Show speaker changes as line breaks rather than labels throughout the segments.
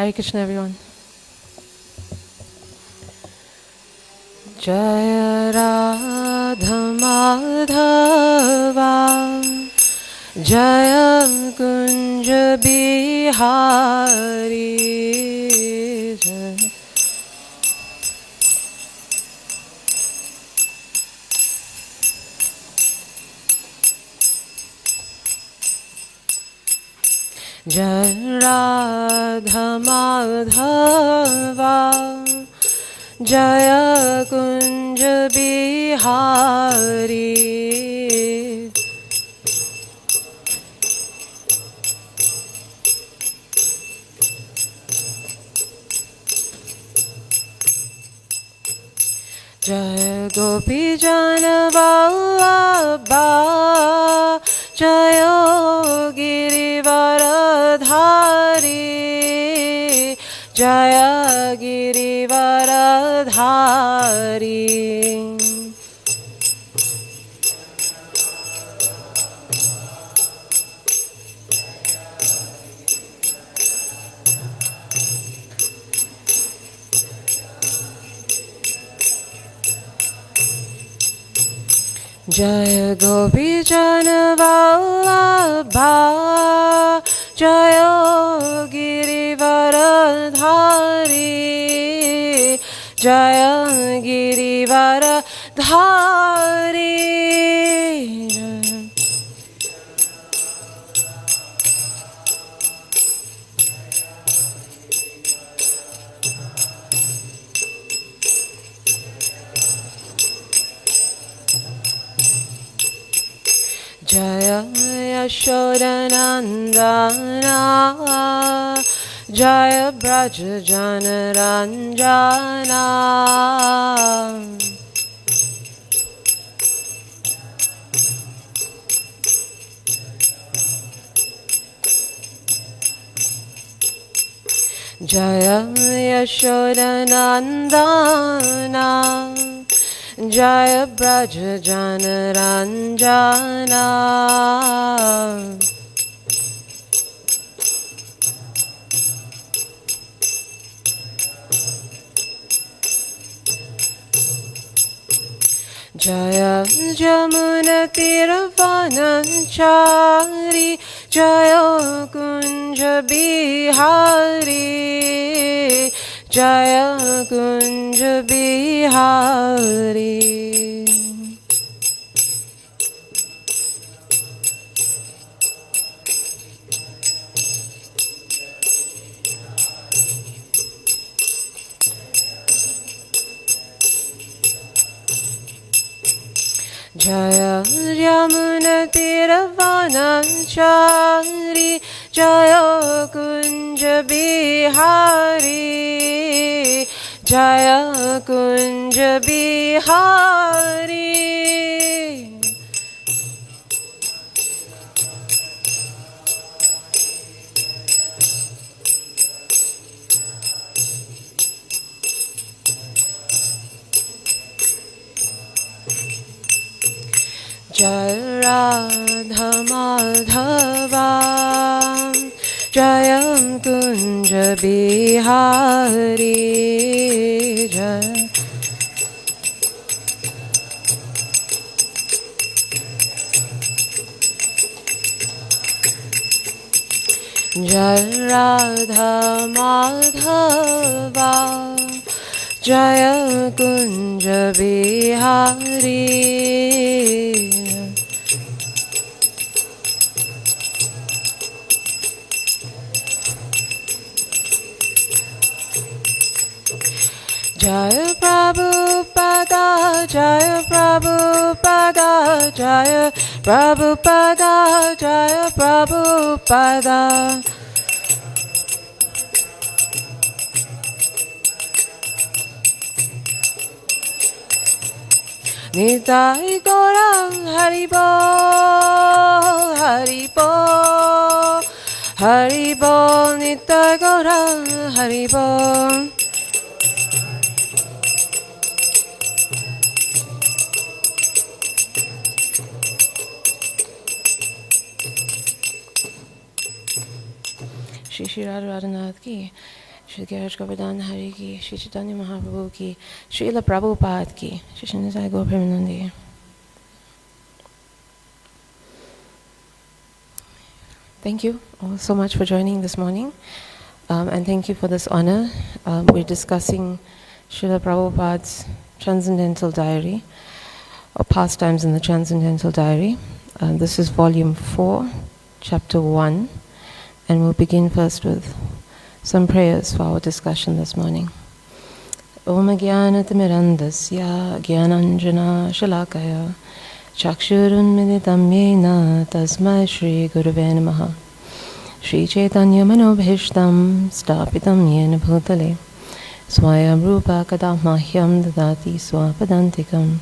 Hare Krishna, everyone. Jaya Radha Madhava Jaya Kunja Bihari Jaya Radha Madhava Jaya Kunja Bihari Jaya Gopi Jana Vallabha Jaya Girivaradhari Jaya Girivaradhari Jaya Gopi Jana Vallabha Jaya Girivaradhari Jaya Girivaradhari Jaya Yashodanandana Jaya Braja Janaranjana Jaya Yashodanandana Jaya Braja Janaranjana Jaya Jamuna Tiravanachari Jaya Kunja Bihari Jaya Kunja Bihari Jaya Yamuna Tiravanachari Jaya Kunja Bihari Jaya Kunja Bihari Jaya Radha Madhava Jaya Kunja Bihari Jaya Jaya Radha Madhava Jaya Kunja Bihari Jaya Prabhupada Jaya Prabhupada Jaya Prabhupada Jaya Prabhupada Nitai Gaura Haribo Haribo Haribo Nitai Gaura Haribo Shri Shri Radha Radhanath ki Shri Gaura Govardhan Hari ki, Shri Chaitanya Mahaprabhu ki, Srila Prabhupada ki, Shri Shinasai Gaur Premanandi. Thank you all so much for joining this morning, and thank you for this honor. We're discussing Srila Prabhupada's Transcendental Diary, or Pastimes in the Transcendental Diary. This is volume 4, chapter 1, and we'll begin first with some prayers for our discussion this morning. Om Jnanatimirandasya Jnananjana Shalakaya Chakshurunmilitam Yena Tasmai Shri Gurave Namaha Shri Chaitanya Manobhishtam Stapitam Yena Bhutale Swayam Rupa Kadamahyam Dadati Swapadantikam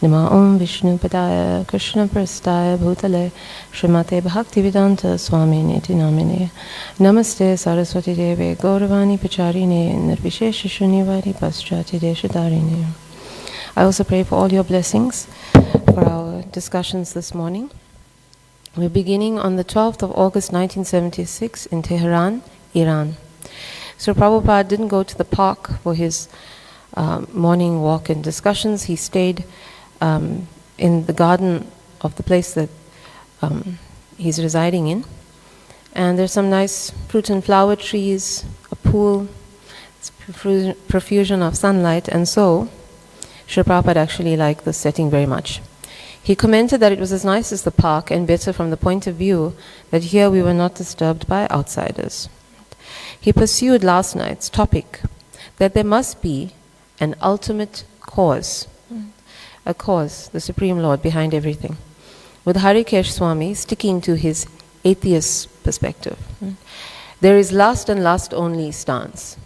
Nama Om Vishnu Padaya Krishna Prastaya Bhutale Srimate Bhaktivedanta Swami Niti Namine Namaste Saraswati Deve Gauravani Pacharine Nirvishesha Shunyavari Paschati Deshadarine. I also pray for all your blessings for our discussions this morning. We're beginning on the 12th of August 1976 in Tehran, Iran. So Prabhupada didn't go to the park for his morning walk and discussions. He stayed in the garden of the place that he's residing in. And there's some nice fruit and flower trees, a pool, profusion of sunlight, and so Srila Prabhupada actually liked the setting very much. He commented that it was as nice as the park and better from the point of view that here we were not disturbed by outsiders. He pursued last night's topic that there must be an ultimate cause, a cause, the Supreme Lord behind everything, with Harikesh Swami sticking to his atheist perspective. There is lust and lust only stance.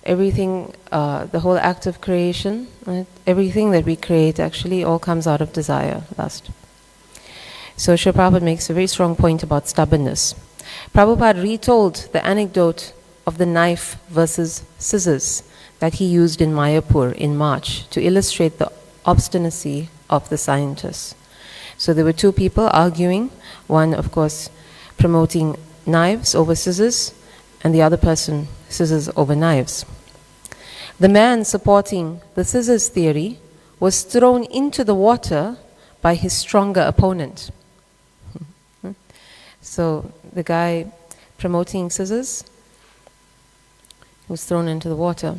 Everything, the whole act of creation, right? Everything that we create actually all comes out of desire, lust. So Srila Prabhupada makes a very strong point about stubbornness. Prabhupada retold the anecdote of the knife versus scissors that he used in Mayapur in March to illustrate the obstinacy of the scientists. So there were two people arguing, one of course promoting knives over scissors, and the other person scissors over knives. The man supporting the scissors theory was thrown into the water by his stronger opponent. So the guy promoting scissors was thrown into the water.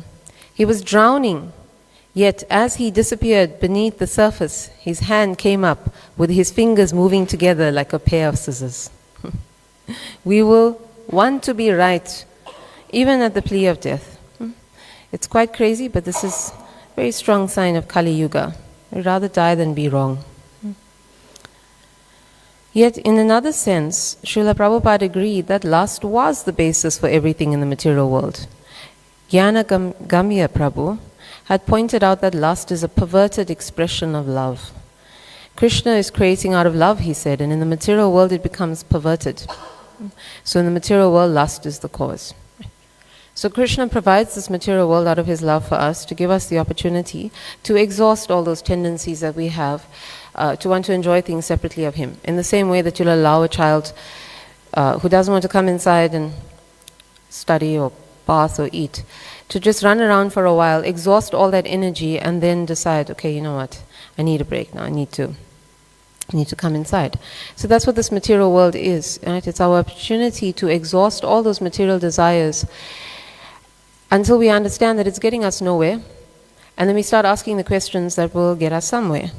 He was drowning, yet as he disappeared beneath the surface, his hand came up with his fingers moving together like a pair of scissors. We will want to be right, even at the plea of death. It's quite crazy, but this is a very strong sign of Kali Yuga. We'd rather die than be wrong. Yet, in another sense, Srila Prabhupada agreed that lust was the basis for everything in the material world. Jnana Gamya Prabhu had pointed out that lust is a perverted expression of love. Krishna is creating out of love, he said, and in the material world it becomes perverted. So in the material world, lust is the cause. So Krishna provides this material world out of his love for us to give us the opportunity to exhaust all those tendencies that we have to want to enjoy things separately of him. In the same way that you'll allow a child who doesn't want to come inside and study or bath or eat to just run around for a while, exhaust all that energy, and then decide, okay, you know what, I need a break now, I need to come inside. So that's what this material world is, right? It's our opportunity to exhaust all those material desires until we understand that it's getting us nowhere, and then we start asking the questions that will get us somewhere.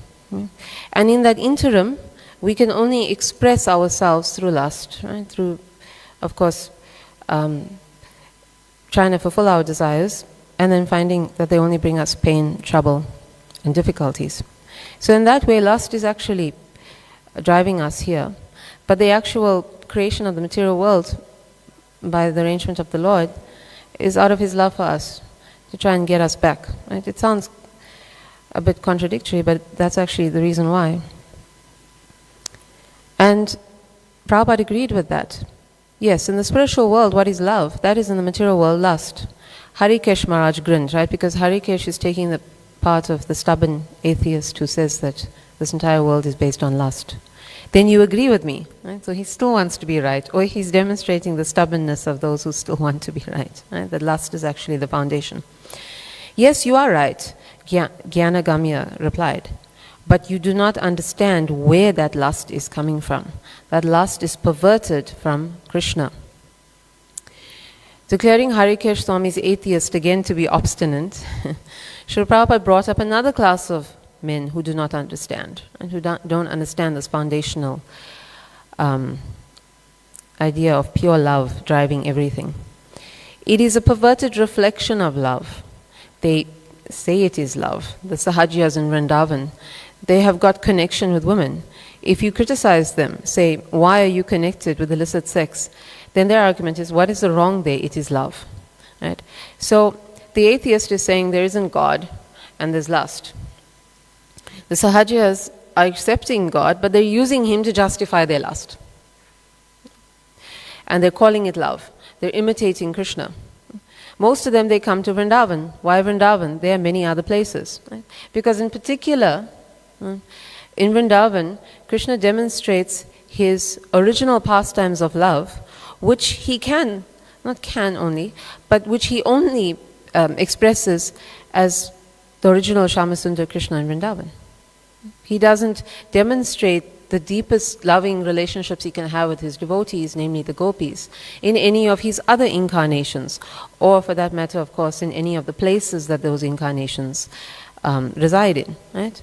And in that interim, we can only express ourselves through lust, right? Through, of course, trying to fulfill our desires, and then finding that they only bring us pain, trouble, and difficulties. So in that way, lust is actually driving us here. But the actual creation of the material world, by the arrangement of the Lord, is out of his love for us, to try and get us back. Right? It sounds a bit contradictory, but that's actually the reason why. And Prabhupada agreed with that. Yes, in the spiritual world, what is love? That is in the material world, lust. Harikesh Maharaj grinned, right? Because Harikesh is taking the part of the stubborn atheist who says that this entire world is based on lust. then you agree with me. Right? So he still wants to be right, or he's demonstrating the stubbornness of those who still want to be right. Right? That lust is actually the foundation. Yes, you are right, Gyanagamya replied, but you do not understand where that lust is coming from. That lust is perverted from Krishna. Declaring Harikesh Swami's atheist again to be obstinate, Srila Prabhupada brought up another class of men who do not understand, and who don't understand this foundational idea of pure love driving everything. It is a perverted reflection of love. They say it is love. The Sahajiyas in Vrindavan, they have got connection with women. If you criticize them, say, why are you connected with illicit sex? Then their argument is, what is the wrong there? It is love. Right? So the atheist is saying there isn't God and there's lust. The Sahajiyas are accepting God, but they're using him to justify their lust. And they're calling it love. They're imitating Krishna. Most of them, they come to Vrindavan. Why Vrindavan? There are many other places. Right? Because in particular, in Vrindavan, Krishna demonstrates his original pastimes of love, which he can, not can only, but which he only expresses as the original Shyamasundar Krishna in Vrindavan. He doesn't demonstrate the deepest loving relationships he can have with his devotees, namely the gopis, in any of his other incarnations, or for that matter, of course, in any of the places that those incarnations reside in, right?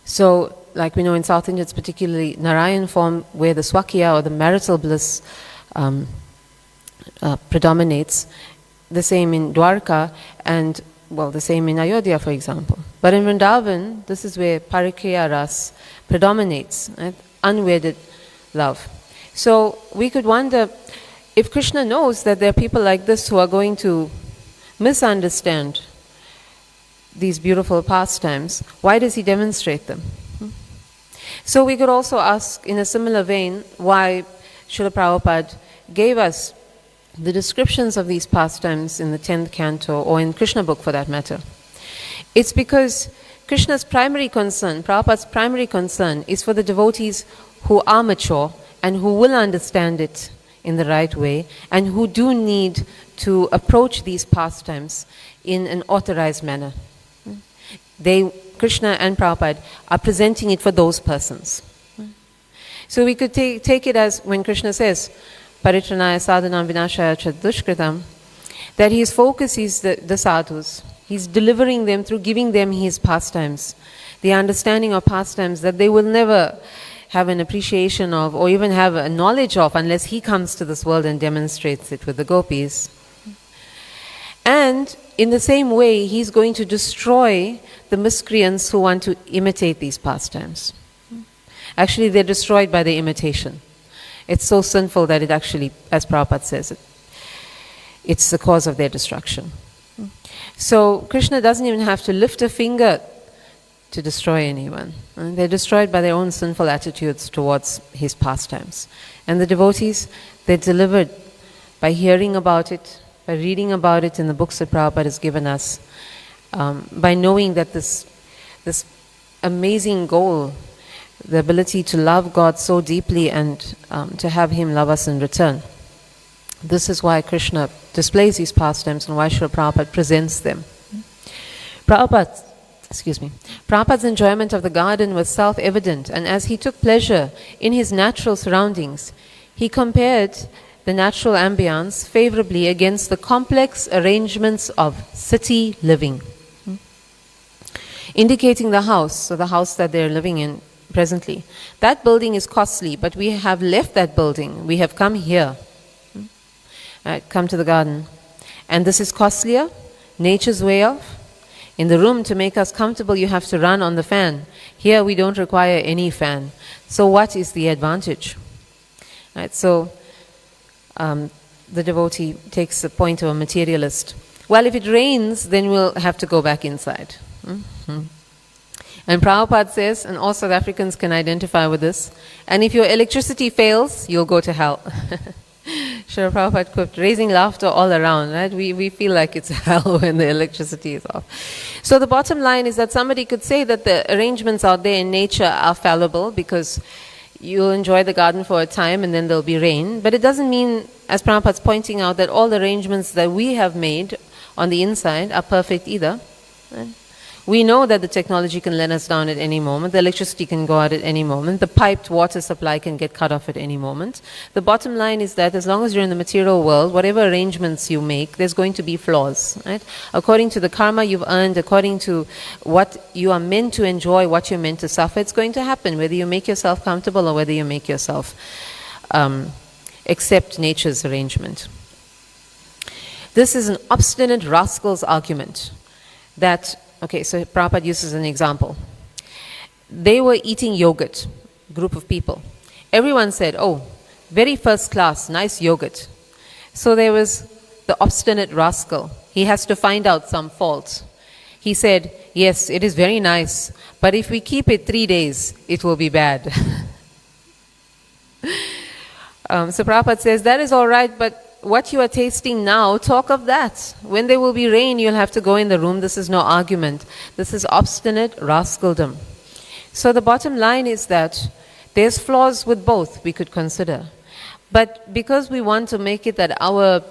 So, like we know in South India, it's particularly Narayan form where the Swakya, or the marital bliss, predominates. The same in Dwarka, and, well, the same in Ayodhya, for example. But in Vrindavan, this is where Parikriya Ras predominates, right? Unwedded love. So we could wonder, if Krishna knows that there are people like this who are going to misunderstand these beautiful pastimes, why does he demonstrate them? So we could also ask, in a similar vein, why Srila Prabhupada gave us the descriptions of these pastimes in the 10th canto, or in Krishna book for that matter. It's because Krishna's primary concern, Prabhupada's primary concern, is for the devotees who are mature and who will understand it in the right way, and who do need to approach these pastimes in an authorized manner. Krishna and Prabhupada are presenting it for those persons. So we could take it as when Krishna says, Paritranaya sadhanam vinashaya chadushkritam, that his focus is the sadhus. He's delivering them through giving them his pastimes, the understanding of pastimes that they will never have an appreciation of, or even have a knowledge of, unless he comes to this world and demonstrates it with the gopis. And in the same way, he's going to destroy the miscreants who want to imitate these pastimes. Actually, they're destroyed by the imitation. It's so sinful that it actually, as Prabhupada says, it's the cause of their destruction. So Krishna doesn't even have to lift a finger to destroy anyone. They're destroyed by their own sinful attitudes towards his pastimes. And the devotees, they're delivered by hearing about it, by reading about it in the books that Prabhupada has given us, by knowing that this amazing goal, the ability to love God so deeply and to have him love us in return. This is why Krishna displays these pastimes and why Srila Prabhupada presents them. Prabhupada's enjoyment of the garden was self-evident, and as he took pleasure in his natural surroundings, he compared the natural ambience favorably against the complex arrangements of city living, indicating the house, so the house that they're living in presently. That building is costly, but we have left that building. We have come here. Come to the garden. And this is costlier, nature's way of. In the room, to make us comfortable, you have to run on the fan. Here, we don't require any fan. So what is the advantage? So the devotee takes the point of a materialist. Well, if it rains, then we'll have to go back inside. And Prabhupada says, and all South Africans can identify with this, and if your electricity fails, you'll go to hell. Srila Prabhupada quipped, raising laughter all around, right? We feel like it's hell when the electricity is off. So the bottom line is that somebody could say that the arrangements out there in nature are fallible because you'll enjoy the garden for a time and then there'll be rain. But it doesn't mean, as Prabhupada's pointing out, that all the arrangements that we have made on the inside are perfect either. Right? We know that the technology can let us down at any moment. The electricity can go out at any moment. The piped water supply can get cut off at any moment. The bottom line is that as long as you're in the material world, whatever arrangements you make, there's going to be flaws. Right? According to the karma you've earned, according to what you are meant to enjoy, what you're meant to suffer, it's going to happen, whether you make yourself comfortable or whether you make yourself accept nature's arrangement. This is an obstinate rascal's argument that, okay, so Prabhupada uses an example. They were eating yogurt, group of people. Everyone said, oh, very first class, nice yogurt. So there was the obstinate rascal. He has to find out some fault. He said, yes, it is very nice, but if we keep it 3 days, it will be bad. So Prabhupada says, that is all right, but what you are tasting now, talk of that. When there will be rain, you'll have to go in the room. This is no argument. This is obstinate rascaldom. So the bottom line is that there's flaws with both we could consider. But because we want to make it that our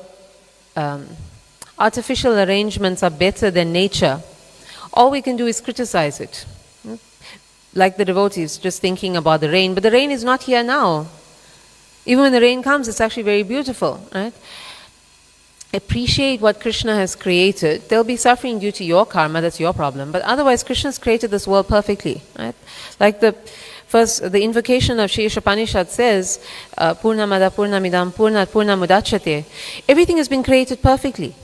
artificial arrangements are better than nature, all we can do is criticize it. Like the devotees, just thinking about the rain. But the rain is not here now. Even when the rain comes, it's actually very beautiful, right? Appreciate what Krishna has created. There'll be suffering due to your karma, that's your problem. But otherwise, Krishna's created this world perfectly, right? Like the invocation of Shri Upanishad says, Purnamada Purnamidam Purnat Purnamudachyate. Everything has been created perfectly.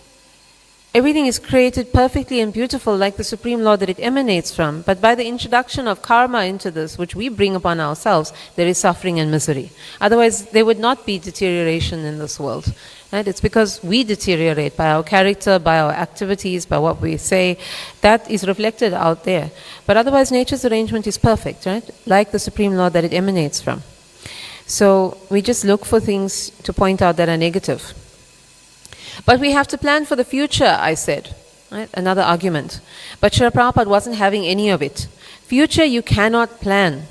Everything is created perfectly and beautiful like the Supreme Lord that it emanates from. But by the introduction of karma into this, which we bring upon ourselves, there is suffering and misery. Otherwise, there would not be deterioration in this world. Right? It's because we deteriorate by our character, by our activities, by what we say. That is reflected out there. But otherwise, nature's arrangement is perfect, right? Like the Supreme Lord that it emanates from. So we just look for things to point out that are negative. But we have to plan for the future, I said. Right? Another argument. But Srila Prabhupada wasn't having any of it. Future you cannot plan.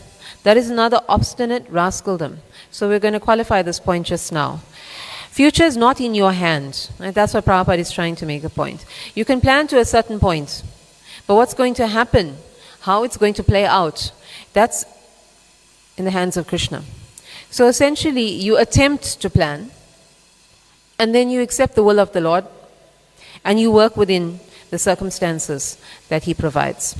That is another obstinate rascaldom. So we're going to qualify this point just now. Future is not in your hand. Right? That's what Prabhupada is trying to make a point. You can plan to a certain point. But what's going to happen, how it's going to play out, that's in the hands of Krishna. So essentially you attempt to plan, and then you accept the will of the Lord, and you work within the circumstances that He provides.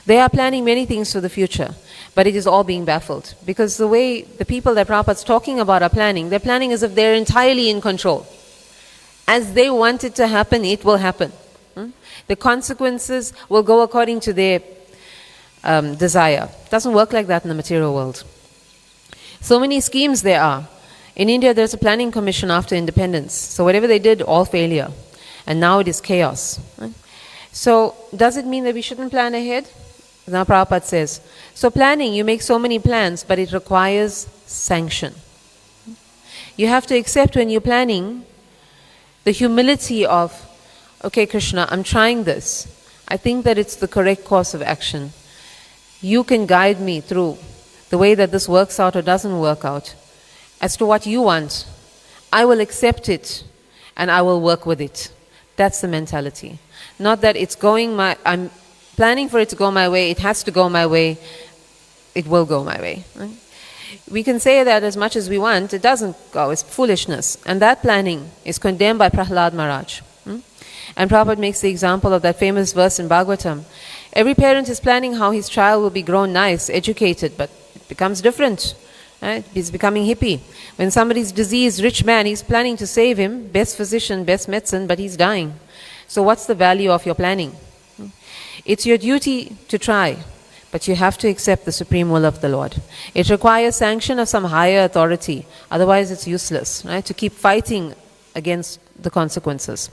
They are planning many things for the future, but it is all being baffled. Because the way the people that Prabhupada's talking about are planning, they're planning as if they're entirely in control. As they want it to happen, it will happen. The consequences will go according to their desire. It doesn't work like that in the material world. So many schemes there are. In India, there's a planning commission after independence. So whatever they did, all failure. And now it is chaos. Right? So does it mean that we shouldn't plan ahead? Now Prabhupada says, so planning, you make so many plans, but it requires sanction. You have to accept when you're planning the humility of, okay, Krishna, I'm trying this. I think that it's the correct course of action. You can guide me through the way that this works out or doesn't work out. As to what you want, I will accept it and I will work with it. That's the mentality. Not that it's going I'm planning for it to go my way, it has to go my way, it will go my way. Right? We can say that as much as we want, it doesn't go, it's foolishness. And that planning is condemned by Prahlad Maharaj. And Prabhupada makes the example of that famous verse in Bhagavatam. Every parent is planning how his child will be grown nice, educated, but it becomes different. Right? He's becoming hippie. When somebody's diseased, rich man, he's planning to save him, best physician, best medicine, but he's dying. So what's the value of your planning? It's your duty to try, but you have to accept the supreme will of the Lord. It requires sanction of some higher authority. Otherwise it's useless, right? To keep fighting against the consequences.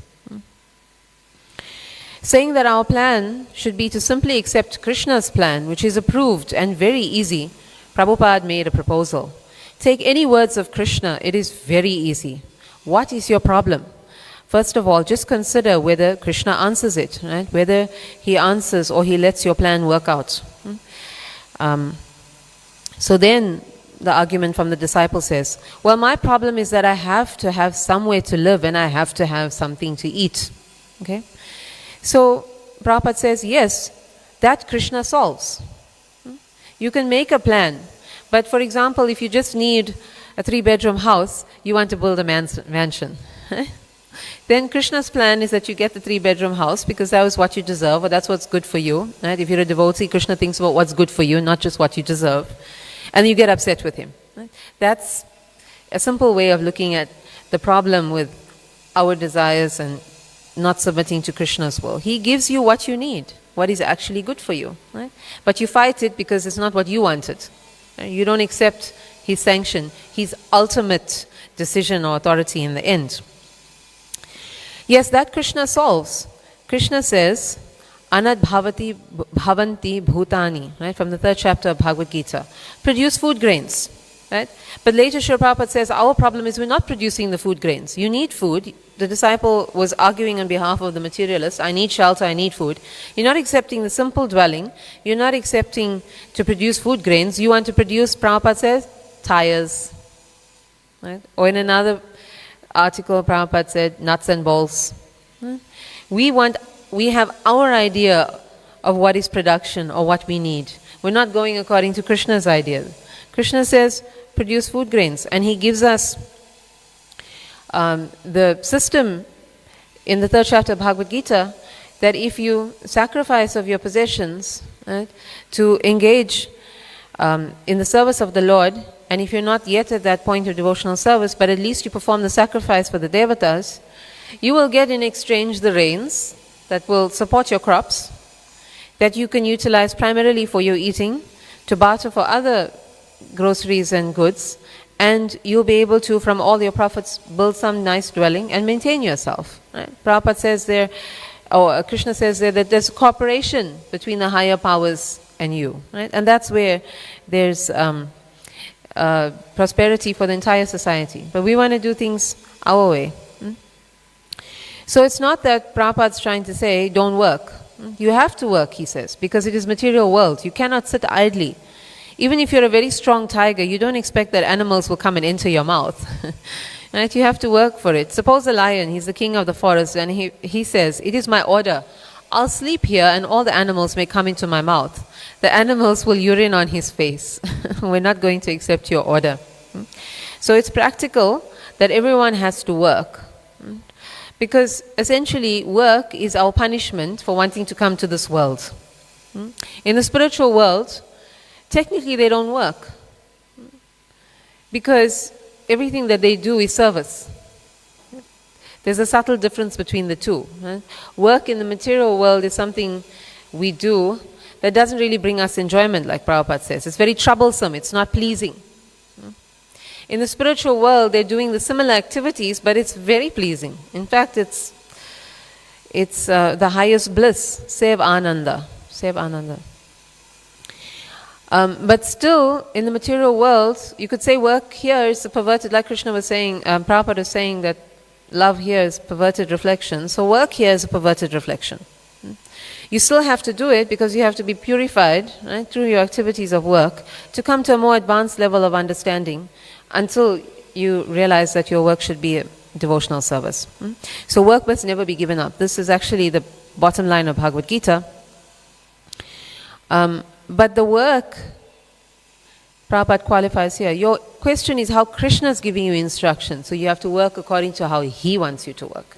Saying that our plan should be to simply accept Krishna's plan, which is approved and very easy, Prabhupada made a proposal. Take any words of Krishna, it is very easy. What is your problem? First of all, just consider whether Krishna answers it, right? Whether he answers or he lets your plan work out. So then the argument from the disciple says, well, my problem is that I have to have somewhere to live and I have to have something to eat. Okay? So Prabhupada says, yes, that Krishna solves. You can make a plan. But for example, if you just need a 3-bedroom house, you want to build a mansion. Then Krishna's plan is that you get the 3-bedroom house because that was what you deserve, or that's what's good for you. Right? If you're a devotee, Krishna thinks about what's good for you, not just what you deserve. And you get upset with him. Right? That's a simple way of looking at the problem with our desires and not submitting to Krishna's will. He gives you what you need, what is actually good for you. Right? But you fight it because it's not what you wanted. You don't accept his sanction, his ultimate decision or authority in the end. Yes, that Krishna solves. Krishna says, Anad bhavati bhavanti bhutani, right, from the 3rd chapter of Bhagavad Gita. Produce food grains, right? But later Srila Prabhupada says, our problem is we're not producing the food grains. You need food. The disciple was arguing on behalf of the materialist, I need shelter, I need food. You're not accepting the simple dwelling. You're not accepting to produce food grains. You want to produce, Prabhupada says, tires. Right? Or in another article, Prabhupada said, nuts and bolts. We have our idea of what is production or what we need. We're not going according to Krishna's idea. Krishna says, produce food grains. And he gives us the system in the 3rd chapter of Bhagavad Gita that if you sacrifice of your possessions, right, to engage in the service of the Lord, and if you're not yet at that point of devotional service, but at least you perform the sacrifice for the devatas, you will get in exchange the rains that will support your crops, that you can utilize primarily for your eating, to barter for other groceries and goods, and you'll be able to, from all your profits, build some nice dwelling and maintain yourself. Right? Prabhupada says there, or Krishna says there, that there's cooperation between the higher powers and you. Right? And that's where there's prosperity for the entire society. But we want to do things our way. So it's not that Prabhupada's trying to say, don't work. You have to work, he says, because it is material world. You cannot sit idly. Even if you're a very strong tiger, you don't expect that animals will come and enter your mouth. Right? You have to work for it. Suppose a lion, he's the king of the forest, and he says, it is my order. I'll sleep here and all the animals may come into my mouth. The animals will urine on his face. We're not going to accept your order. So it's practical that everyone has to work. Because essentially work is our punishment for wanting to come to this world. In the spiritual world, technically they don't work. Because everything that they do is service. There's a subtle difference between the two. Work in the material world is something we do that doesn't really bring us enjoyment, like Prabhupada says. It's very troublesome, it's not pleasing. In the spiritual world, they're doing the similar activities, but it's very pleasing. In fact, it's the highest bliss, Sev Ananda. Sev Ananda. But still, in the material world, you could say work here is perverted, like Krishna was saying, Prabhupada was saying that love here is perverted reflection. So work here is a perverted reflection. You still have to do it because you have to be purified, right, through your activities of work to come to a more advanced level of understanding until you realize that your work should be a devotional service. So work must never be given up. This is actually the bottom line of Bhagavad Gita. But the work, Prabhupada qualifies here. Your question is how Krishna is giving you instruction. So you have to work according to how he wants you to work.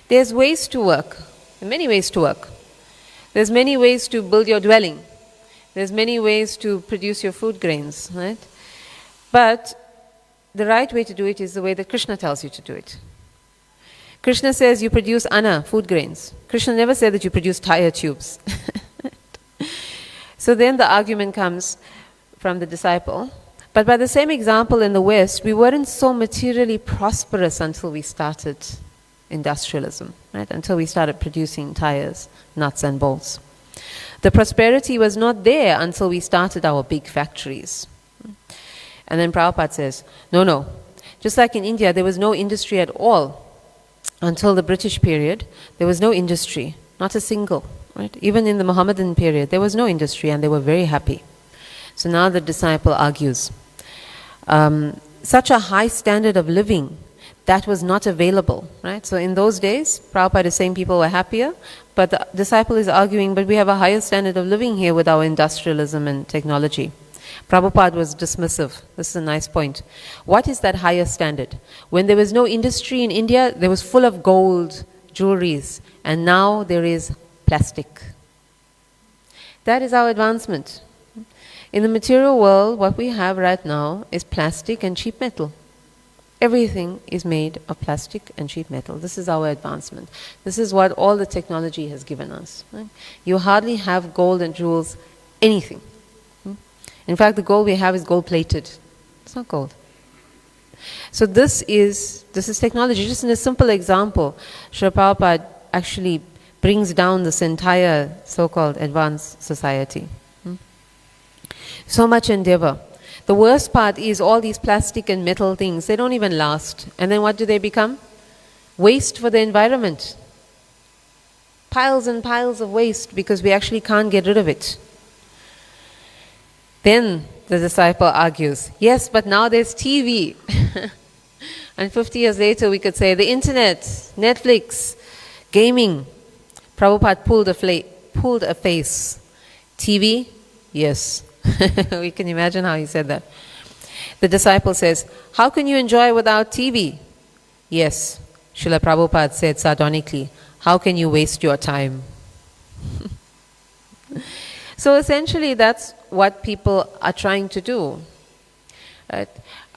There's ways to work. There are many ways to work. There's many ways to build your dwelling. There's many ways to produce your food grains, right? But the right way to do it is the way that Krishna tells you to do it. Krishna says you produce anna, food grains. Krishna never said that you produce tire tubes. So then the argument comes from the disciple. But by the same example in the West, we weren't so materially prosperous until we started industrialism, right? Until we started producing tires, nuts and bolts. The prosperity was not there until we started our big factories. And then Prabhupada says, no, Just like in India, there was no industry at all until the British period. There was no industry, not a single. Right? Even in the Mohammedan period, there was no industry, and they were very happy. So now the disciple argues, such a high standard of living that was not available, right? So in those days, Prabhupada is saying people were happier, but the disciple is arguing, but we have a higher standard of living here with our industrialism and technology. Prabhupada was dismissive. This is a nice point. What is that higher standard? When there was no industry in India, there was full of gold, jewelries, and now there is plastic. That is our advancement. In the material world, what we have right now is plastic and cheap metal. Everything is made of plastic and cheap metal. This is our advancement. This is what all the technology has given us. Right? You hardly have gold and jewels, anything. In fact, the gold we have is gold-plated. It's not gold. So this is technology. Just in a simple example, Srila Prabhupada actually brings down this entire so-called advanced society. So much endeavor. The worst part is all these plastic and metal things, they don't even last. And then what do they become? Waste for the environment. Piles and piles of waste because we actually can't get rid of it. Then the disciple argues, yes, but now there's TV. And 50 years later we could say the internet, Netflix, gaming. Prabhupada pulled a face. TV? Yes. We can imagine how he said that. The disciple says, how can you enjoy without TV? Yes. Srila Prabhupada said sardonically, how can you waste your time? So essentially that's what people are trying to do. Right?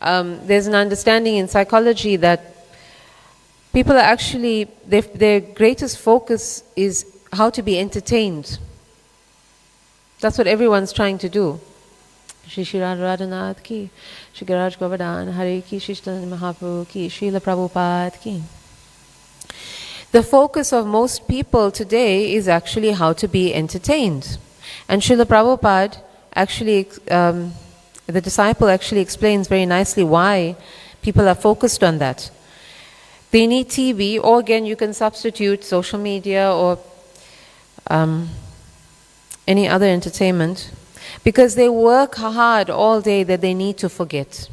There's an understanding in psychology that people are actually, their greatest focus is how to be entertained. That's what everyone's trying to do. Shri Shri Radhanath ki, Shri Garaj Govardhan, Hare ki, Shri Chaitanya Mahaprabhu ki, Srila Prabhupada ki. The focus of most people today is actually how to be entertained. And Srila Prabhupada actually, the disciple actually explains very nicely why people are focused on that. They need TV, or again you can substitute social media or any other entertainment, because they work hard all day that they need to forget.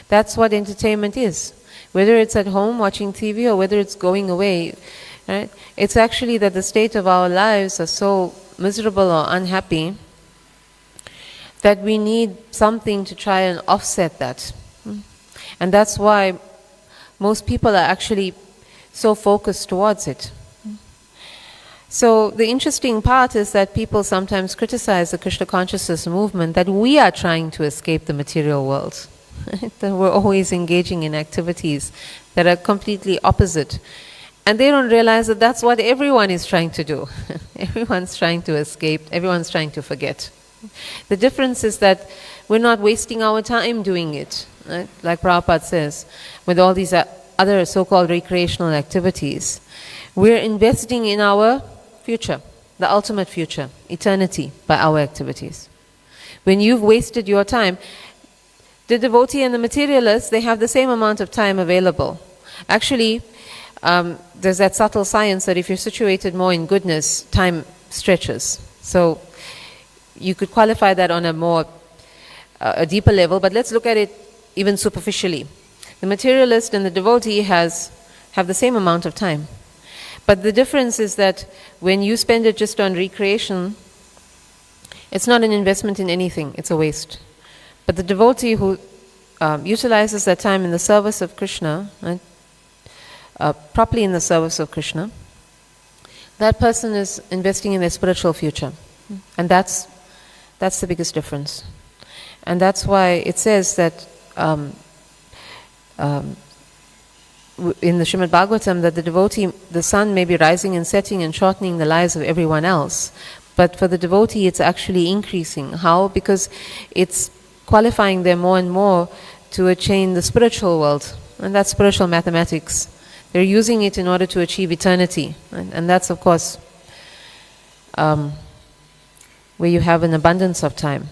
That's what entertainment is. Whether it's at home watching TV or whether it's going away, right? It's actually that the state of our lives are so miserable or unhappy that we need something to try and offset that. And that's why most people are actually so focused towards it. So the interesting part is that people sometimes criticize the Krishna consciousness movement that we are trying to escape the material world. That we're always engaging in activities that are completely opposite. And they don't realize that that's what everyone is trying to do. Everyone's trying to escape, everyone's trying to forget. The difference is that we're not wasting our time doing it. Right? Like Prabhupada says, with all these other so-called recreational activities, we're investing in our future, the ultimate future, eternity, by our activities. When you've wasted your time, the devotee and the materialist, they have the same amount of time available. Actually, there's that subtle science that if you're situated more in goodness, time stretches. So you could qualify that on a deeper level, but let's look at it even superficially. The materialist and the devotee have the same amount of time. But the difference is that when you spend it just on recreation, it's not an investment in anything, it's a waste. But the devotee who utilizes that time in the service of Krishna, right, properly in the service of Krishna, that person is investing in their spiritual future. And that's the biggest difference. And that's why it says that in the Srimad Bhagavatam that the devotee, the sun may be rising and setting and shortening the lives of everyone else, but for the devotee it's actually increasing. How? Because it's qualifying them more and more to attain the spiritual world, and that's spiritual mathematics. They're using it in order to achieve eternity, and that's of course where you have an abundance of time.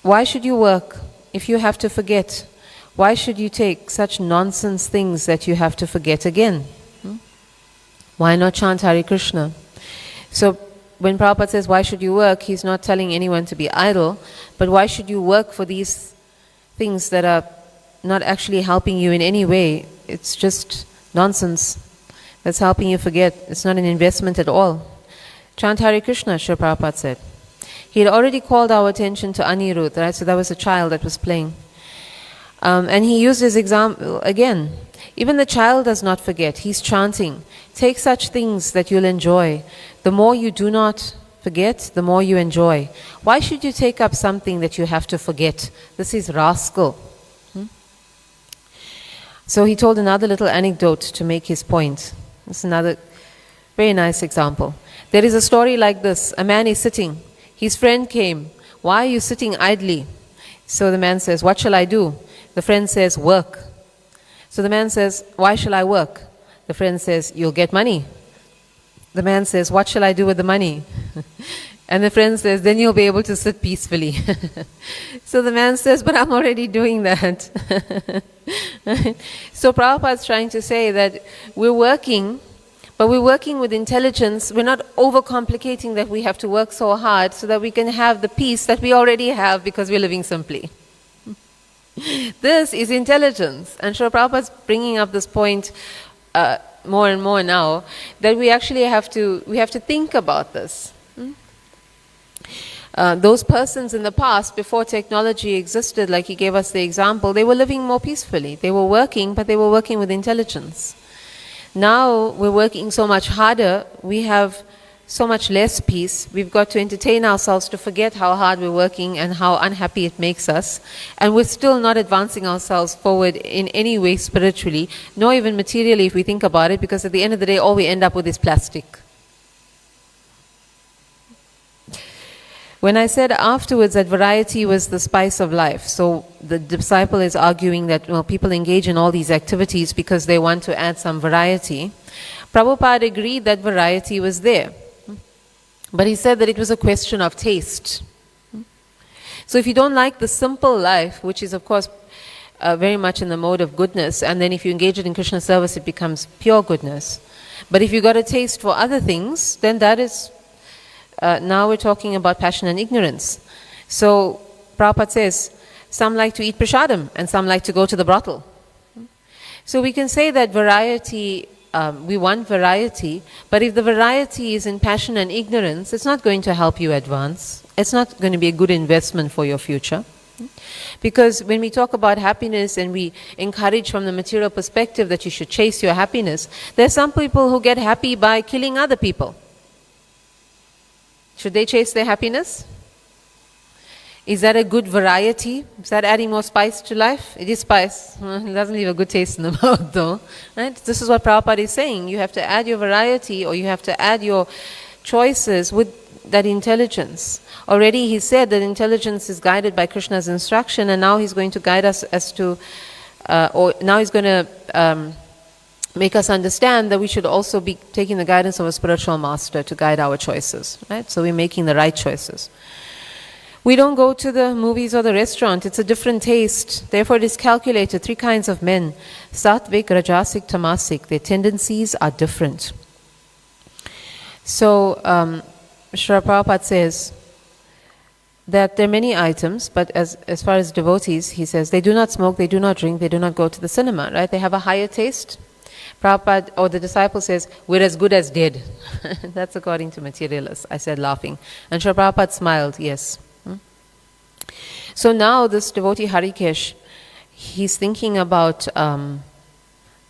Why should you work? if you have to forget, why should you take such nonsense things that you have to forget again? Why not chant Hare Krishna? So when Prabhupada says, why should you work, he's not telling anyone to be idle, but why should you work for these things that are not actually helping you in any way? It's just nonsense that's helping you forget. It's not an investment at all. Chant Hare Krishna, Srila Prabhupada said. He had already called our attention to Anirudh, right? So that was a child that was playing. And he used his example again. Even the child does not forget. He's chanting. Take such things that you'll enjoy. The more you do not forget, the more you enjoy. Why should you take up something that you have to forget? This is rascal. So he told another little anecdote to make his point. This is another very nice example. There is a story like this. A man is sitting. His friend came. Why are you sitting idly? So the man says, what shall I do? The friend says, work. So the man says, why shall I work? The friend says, you'll get money. The man says, what shall I do with the money? And the friend says, then you'll be able to sit peacefully. So the man says, but I'm already doing that. So Prabhupada's trying to say that we're working, but we're working with intelligence. We're not overcomplicating that we have to work so hard so that we can have the peace that we already have because we're living simply. This is intelligence. And Srila Prabhupada's bringing up this point more and more now, that we actually have to think about this. Those persons in the past, before technology existed, like he gave us the example, they were living more peacefully. They were working, but they were working with intelligence. Now we're working so much harder, we have so much less peace. We've got to entertain ourselves to forget how hard we're working and how unhappy it makes us. And we're still not advancing ourselves forward in any way spiritually, nor even materially if we think about it, because at the end of the day, all we end up with is plastic. When I said afterwards that variety was the spice of life, so the disciple is arguing that people engage in all these activities because they want to add some variety. Prabhupada agreed that variety was there. But he said that it was a question of taste. So if you don't like the simple life, which is of course very much in the mode of goodness, and then if you engage it in Krishna service, it becomes pure goodness. But if you got a taste for other things, then that is, now we're talking about passion and ignorance. So Prabhupada says, some like to eat prasadam and some like to go to the brothel. So we can say that variety, we want variety, but if the variety is in passion and ignorance, it's not going to help you advance. It's not going to be a good investment for your future. Because when we talk about happiness and we encourage from the material perspective that you should chase your happiness, there are some people who get happy by killing other people. Should they chase their happiness? Is that a good variety? Is that adding more spice to life? It is spice. It doesn't leave a good taste in the mouth though. Right? This is what Prabhupada is saying. You have to add your variety, or you have to add your choices with that intelligence. Already he said that intelligence is guided by Krishna's instruction, and now he's going to guide us as to, or now he's going to make us understand that we should also be taking the guidance of a spiritual master to guide our choices. Right? So we're making the right choices. We don't go to the movies or the restaurant. It's a different taste. Therefore it is calculated. 3 kinds of men. Satvik, Rajasic, Tamasic. Their tendencies are different. So Srila Prabhupada says that there are many items, but as far as devotees, he says, they do not smoke, they do not drink, they do not go to the cinema. Right? They have a higher taste. Prabhupada, or the disciple says, we're as good as dead. That's according to materialists, I said laughing. And Srila Prabhupada smiled, yes. So now this devotee Harikesh, he's thinking about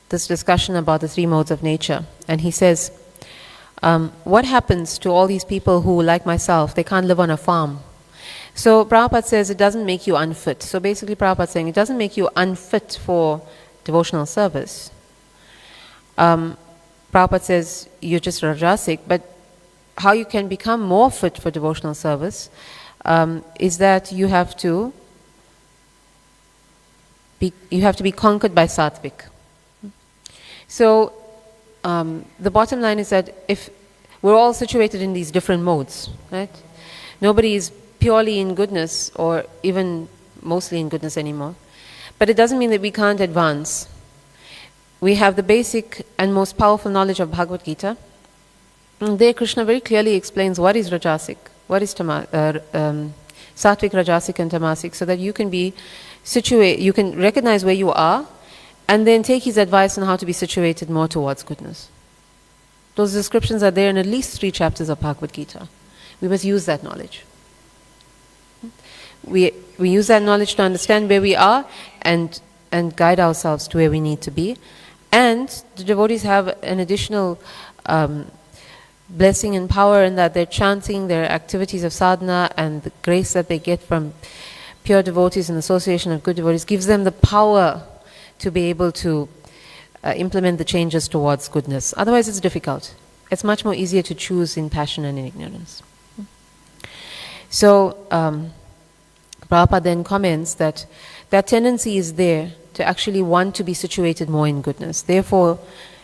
this discussion about the 3 modes of nature. And he says, what happens to all these people who, like myself, they can't live on a farm? So Prabhupada says it doesn't make you unfit. So basically Prabhupada is saying it doesn't make you unfit for devotional service. Prabhupada says you're just rajasic, but how you can become more fit for devotional service is that you have to be conquered by sattvic. So the bottom line is that if we're all situated in these different modes, right? Nobody is purely in goodness or even mostly in goodness anymore. But it doesn't mean that we can't advance. We have the basic and most powerful knowledge of Bhagavad Gita. And there Krishna very clearly explains what is Rajasic, what is Sattvic, Rajasic and Tamasic, so that you can be you can recognize where you are and then take his advice on how to be situated more towards goodness. Those descriptions are there in at least 3 chapters of Bhagavad Gita. We must use that knowledge. We use that knowledge to understand where we are and guide ourselves to where we need to be. And the devotees have an additional blessing and power in that they're chanting their activities of sadhana, and the grace that they get from pure devotees and association of good devotees gives them the power to be able to implement the changes towards goodness. Otherwise it's difficult. It's much more easier to choose in passion and in ignorance. So Prabhupada then comments that that tendency is there to actually want to be situated more in goodness. Therefore,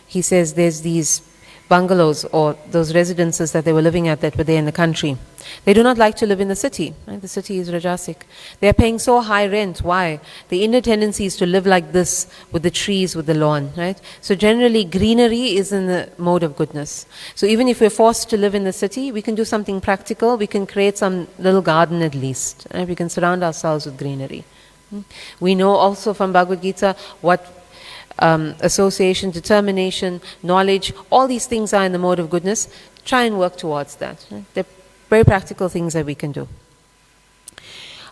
he says there's these bungalows or those residences that they were living at that were there in the country. They do not like to live in the city. Right? The city is Rajasic. They are paying so high rent. Why? The inner tendency is to live like this with the trees, with the lawn. Right? So generally greenery is in the mode of goodness. So even if we're forced to live in the city, we can do something practical. We can create some little garden at least. Right? We can surround ourselves with greenery. We know also from Bhagavad Gita what association, determination, knowledge, all these things are in the mode of goodness. Try and work towards that. Right? They're very practical things that we can do.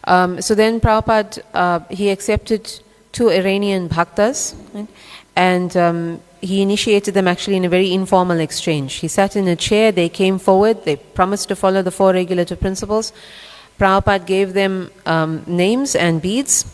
So then Prabhupada, he accepted 2 Iranian bhaktas, right? And he initiated them actually in a very informal exchange. He sat in a chair, they came forward, they promised to follow the 4 regulative principles. Prabhupada gave them names and beads,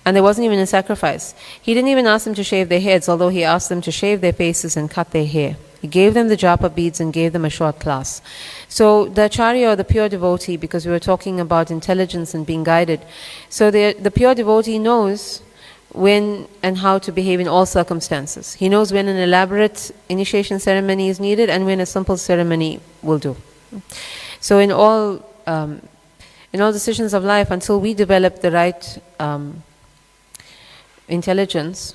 and there wasn't even a sacrifice. He didn't even ask them to shave their heads, although he asked them to shave their faces and cut their hair. He gave them the japa beads and gave them a short class. So the acharya, or the pure devotee, because we were talking about intelligence and being guided, so the pure devotee knows when and how to behave in all circumstances. He knows when an elaborate initiation ceremony is needed and when a simple ceremony will do. So in all decisions of life, until we develop the right intelligence,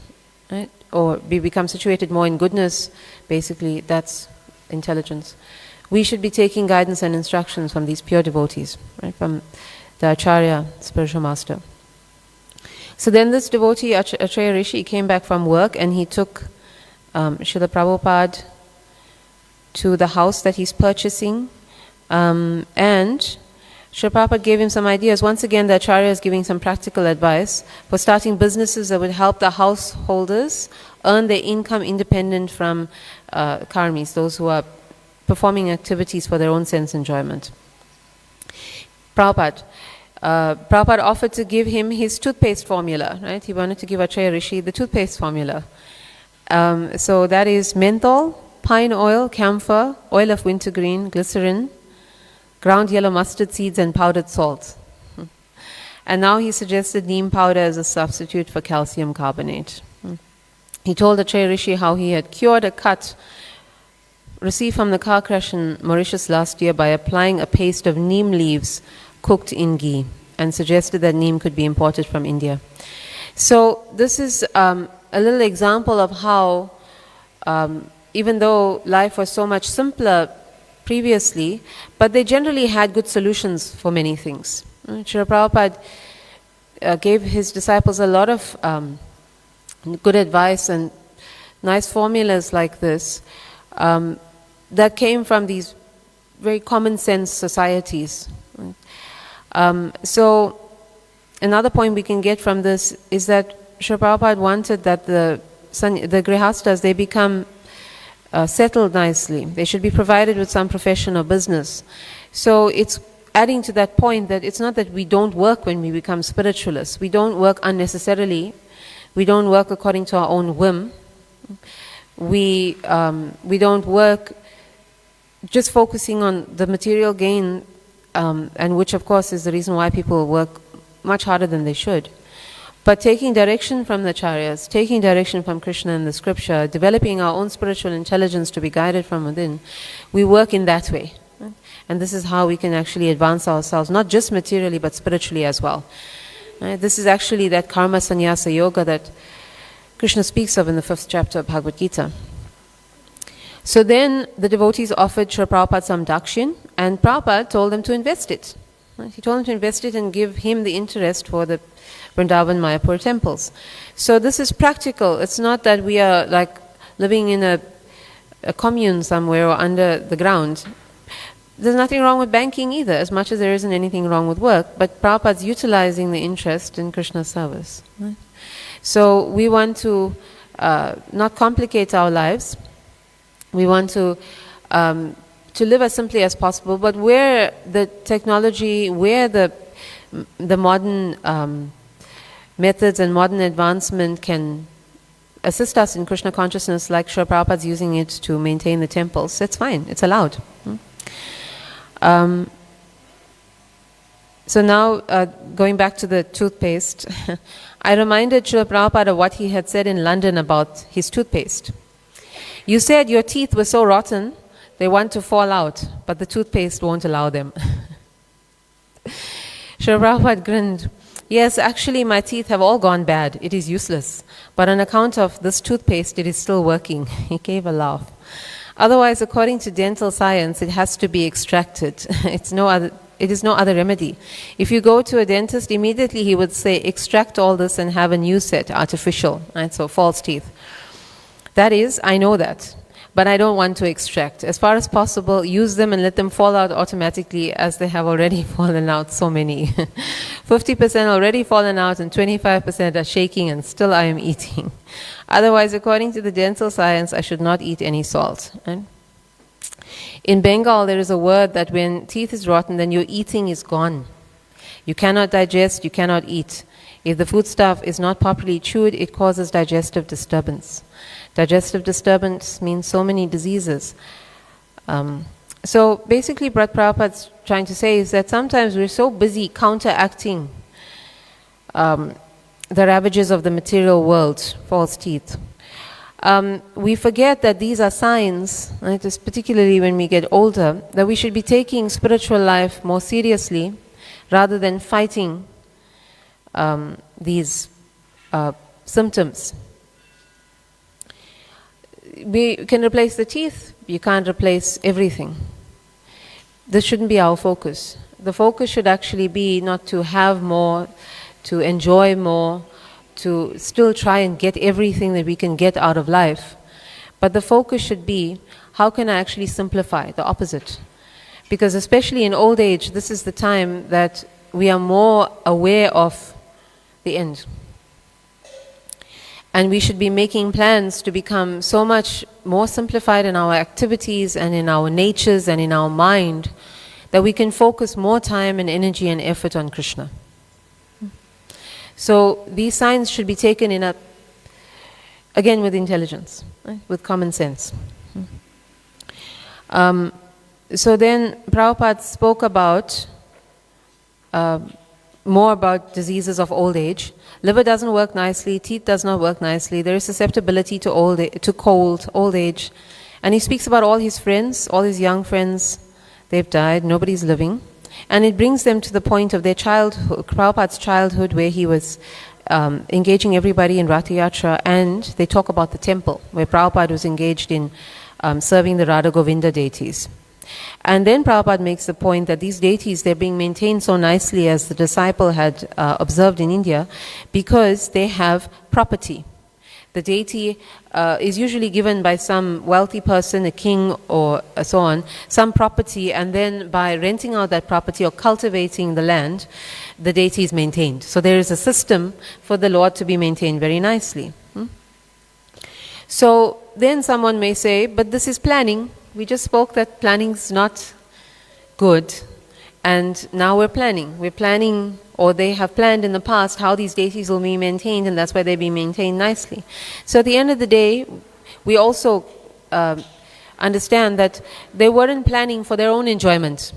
right, or we become situated more in goodness, basically that's intelligence, we should be taking guidance and instructions from these pure devotees, right, from the acharya, spiritual master. So then this devotee, Acharya Rishi, came back from work and he took Srila Prabhupada to the house that he's purchasing, and Srila Prabhupada gave him some ideas. Once again, the Acharya is giving some practical advice for starting businesses that would help the householders earn their income independent from karmis, those who are performing activities for their own sense enjoyment. Prabhupada offered to give him his toothpaste formula, right? He wanted to give Acharya Rishi the toothpaste formula. So that is menthol, pine oil, camphor, oil of wintergreen, glycerin, ground yellow mustard seeds and powdered salt. And now he suggested neem powder as a substitute for calcium carbonate. He told Acharya Rishi how he had cured a cut received from the car crash in Mauritius last year by applying a paste of neem leaves cooked in ghee, and suggested that neem could be imported from India. So this is a little example of how even though life was so much simpler previously, but they generally had good solutions for many things. Srila Prabhupada gave his disciples a lot of good advice and nice formulas like this that came from these very common sense societies. So another point we can get from this is that Srila Prabhupada wanted that the grihastas, they become settled nicely. They should be provided with some profession or business. So it's adding to that point that it's not that we don't work when we become spiritualists. We don't work unnecessarily. We don't work according to our own whim. We don't work just focusing on the material gain, and which of course is the reason why people work much harder than they should. But taking direction from the acharyas, taking direction from Krishna and the scripture, developing our own spiritual intelligence to be guided from within, we work in that way. And this is how we can actually advance ourselves, not just materially but spiritually as well. This is actually that karma sannyasa yoga that Krishna speaks of in the 5th chapter of Bhagavad Gita. So then the devotees offered Srila Prabhupada some dakshin, and Prabhupada told them to invest it. He told them to invest it and give him the interest for the Vrindavan Mayapur temples. So this is practical. It's not that we are like living in a commune somewhere or under the ground. There's nothing wrong with banking either, as much as there isn't anything wrong with work, but Prabhupada's utilizing the interest in Krishna's service. Right? So we want to not complicate our lives. We want to live as simply as possible, but where the technology, where the modern methods and modern advancement can assist us in Krishna consciousness, like Srila Prabhupada's using it to maintain the temples, it's fine, it's allowed. So now, going back to the toothpaste, I reminded Srila Prabhupada of what he had said in London about his toothpaste. You said your teeth were so rotten, they want to fall out, but the toothpaste won't allow them. Srila Prabhupada grinned. Yes, actually my teeth have all gone bad. It is useless. But on account of this toothpaste, it is still working. He gave a laugh. Otherwise, according to dental science, it has to be extracted. It is no other remedy. If you go to a dentist, immediately he would say, extract all this and have a new set, artificial, right? So false teeth. That is, I know that, but I don't want to extract. As far as possible, use them and let them fall out automatically, as they have already fallen out, so many. 50% already fallen out and 25% are shaking, and still I am eating. Otherwise, according to the dental science, I should not eat any salt. Right? In Bengal, there is a word that when teeth is rotten, then your eating is gone. You cannot digest, you cannot eat. If the foodstuff is not properly chewed, it causes digestive disturbance. Digestive disturbance means so many diseases. So basically what Prabhupada's trying to say is that sometimes we're so busy counteracting the ravages of the material world, false teeth. We forget that these are signs, right, particularly when we get older, that we should be taking spiritual life more seriously rather than fighting these symptoms. We can replace the teeth, you can't replace everything. This shouldn't be our focus. The focus should actually be not to have more, to enjoy more, to still try and get everything that we can get out of life. But the focus should be, how can I actually simplify, the opposite? Because especially in old age, this is the time that we are more aware of the end. And we should be making plans to become so much more simplified in our activities and in our natures and in our mind that we can focus more time and energy and effort on Krishna. So these signs should be taken in again with intelligence, right? With common sense. So then Prabhupada spoke about more about diseases of old age. Liver doesn't work nicely, teeth does not work nicely, there is susceptibility to cold, old age. And he speaks about all his friends, all his young friends, they've died, nobody's living. And it brings them to the point of their childhood, Prabhupada's childhood, where he was engaging everybody in Ratha Yatra, and they talk about the temple, where Prabhupada was engaged in serving the Radha Govinda deities. And then Prabhupada makes the point that these deities, they're being maintained so nicely, as the disciple had observed in India, because they have property. The deity is usually given by some wealthy person, a king or so on, some property, and then by renting out that property or cultivating the land, the deity is maintained. So there is a system for the Lord to be maintained very nicely. So then someone may say, but this is planning. We just spoke that planning is not good, and now we're planning. We're planning, or they have planned in the past, how these deities will be maintained, and that's why they'll be maintained nicely. So at the end of the day, we also understand that they weren't planning for their own enjoyment.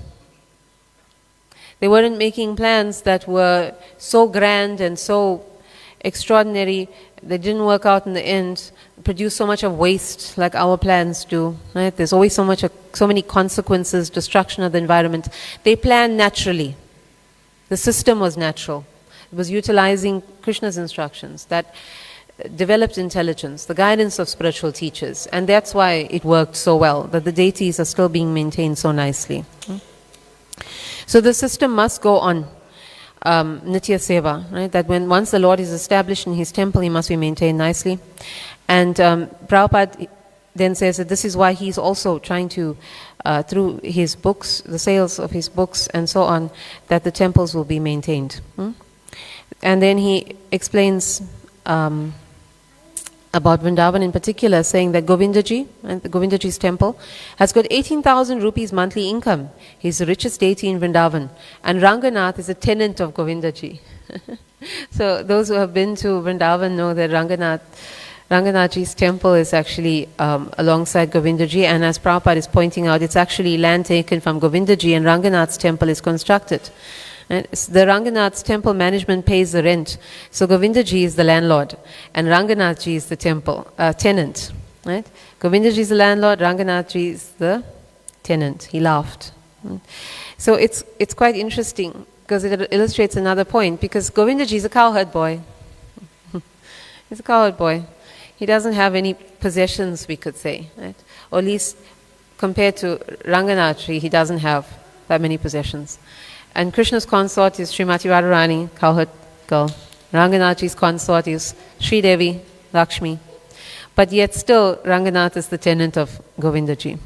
They weren't making plans that were so grand and so extraordinary. They didn't work out in the end, produce so much of waste like our plans do. Right? There's always so many consequences, destruction of the environment. They planned naturally. The system was natural. It was utilizing Krishna's instructions that developed intelligence, the guidance of spiritual teachers, and that's why it worked so well, that the deities are still being maintained so nicely. So the system must go on, Nitya Seva, right? That once the Lord is established in his temple, he must be maintained nicely. And Prabhupada then says that this is why he's also trying to, through his books, the sales of his books and so on, that the temples will be maintained. And then he explains about Vrindavan in particular, saying that Govindaji, and Govindaji's temple, has got 18,000 rupees monthly income. He's the richest deity in Vrindavan. And Ranganath is a tenant of Govindaji. So those who have been to Vrindavan know that Ranganathji's temple is actually alongside Govindaji, and as Prabhupada is pointing out, it's actually land taken from Govindaji, and Ranganath's temple is constructed. And the Ranganath's temple management pays the rent. So Govindaji is the landlord, and Ranganathji is the temple tenant. Right? Govindaji is the landlord, Ranganathji is the tenant. He laughed. So it's quite interesting because it illustrates another point, because Govindaji is a cowherd boy. He's a cowherd boy. He doesn't have any possessions, we could say. Right? Or at least compared to Ranganathji, he doesn't have that many possessions. And Krishna's consort is Srimati Radharani, cowherd girl. Ranganathji's consort is Sri Devi, Lakshmi. But yet still, Ranganath is the tenant of Govindaji.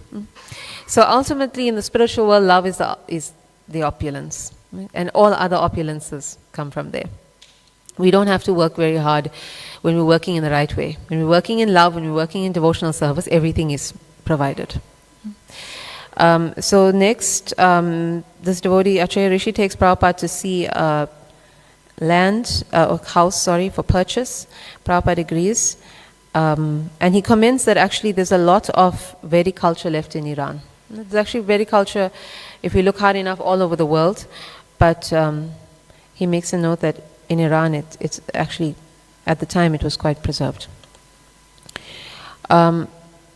So ultimately, in the spiritual world, love is the opulence. Right? And all other opulences come from there. We don't have to work very hard when we're working in the right way. When we're working in love, when we're working in devotional service, everything is provided. So next, this devotee, Acharya Rishi, takes Prabhupada to see land, or house, for purchase. Prabhupada agrees. And he comments that actually there's a lot of Vedic culture left in Iran. There's actually Vedic culture, if we look hard enough, all over the world. But he makes a note that in Iran, it's actually, at the time, it was quite preserved.